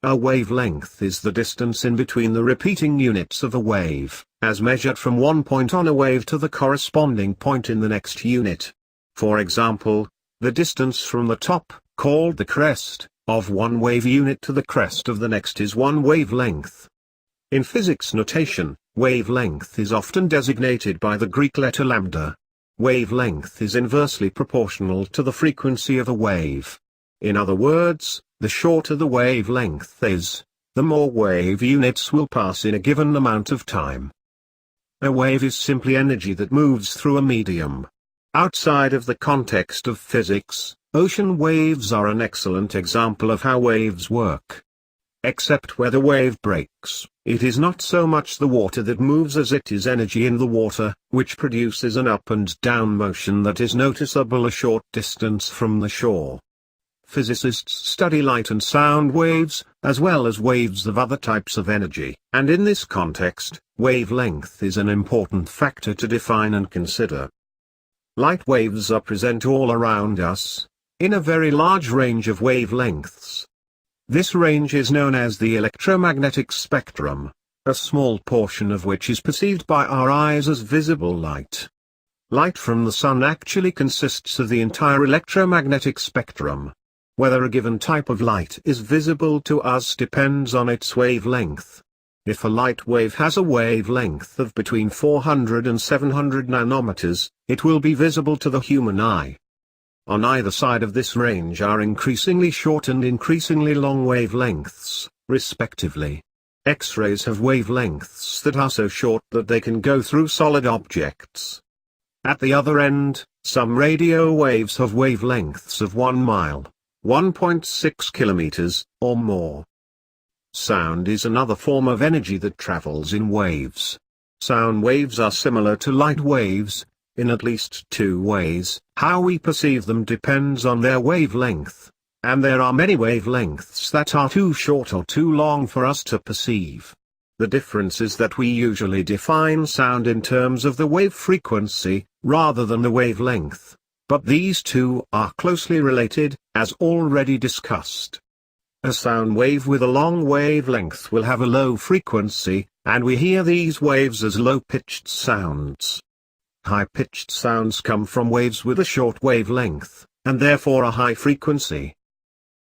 A wavelength is the distance in between the repeating units of a wave, as measured from one point on a wave to the corresponding point in the next unit. For example, the distance from the top, called the crest, of one wave unit to the crest of the next is one wavelength. In physics notation, wavelength is often designated by the Greek letter lambda. Wavelength is inversely proportional to the frequency of a wave. In other words, the shorter the wavelength is, the more wave units will pass in a given amount of time. A wave is simply energy that moves through a medium. Outside of the context of physics, ocean waves are an excellent example of how waves work. Except where the wave breaks, it is not so much the water that moves as it is energy in the water, which produces an up and down motion that is noticeable a short distance from the shore. Physicists study light and sound waves, as well as waves of other types of energy, and in this context, wavelength is an important factor to define and consider. Light waves are present all around us, in a very large range of wavelengths. This range is known as the electromagnetic spectrum, a small portion of which is perceived by our eyes as visible light. Light from the sun actually consists of the entire electromagnetic spectrum. Whether a given type of light is visible to us depends on its wavelength. If a light wave has a wavelength of between 400 and 700 nanometers, it will be visible to the human eye. On either side of this range are increasingly short and increasingly long wavelengths, respectively. X-rays have wavelengths that are so short that they can go through solid objects. At the other end, some radio waves have wavelengths of 1 mile. 1.6 kilometers, or more. Sound is another form of energy that travels in waves. Sound waves are similar to light waves, in at least two ways. How we perceive them depends on their wavelength, and there are many wavelengths that are too short or too long for us to perceive. The difference is that we usually define sound in terms of the wave frequency, rather than the wavelength. But these two are closely related, as already discussed. A sound wave with a long wavelength will have a low frequency, and we hear these waves as low-pitched sounds. High-pitched sounds come from waves with a short wavelength, and therefore a high frequency.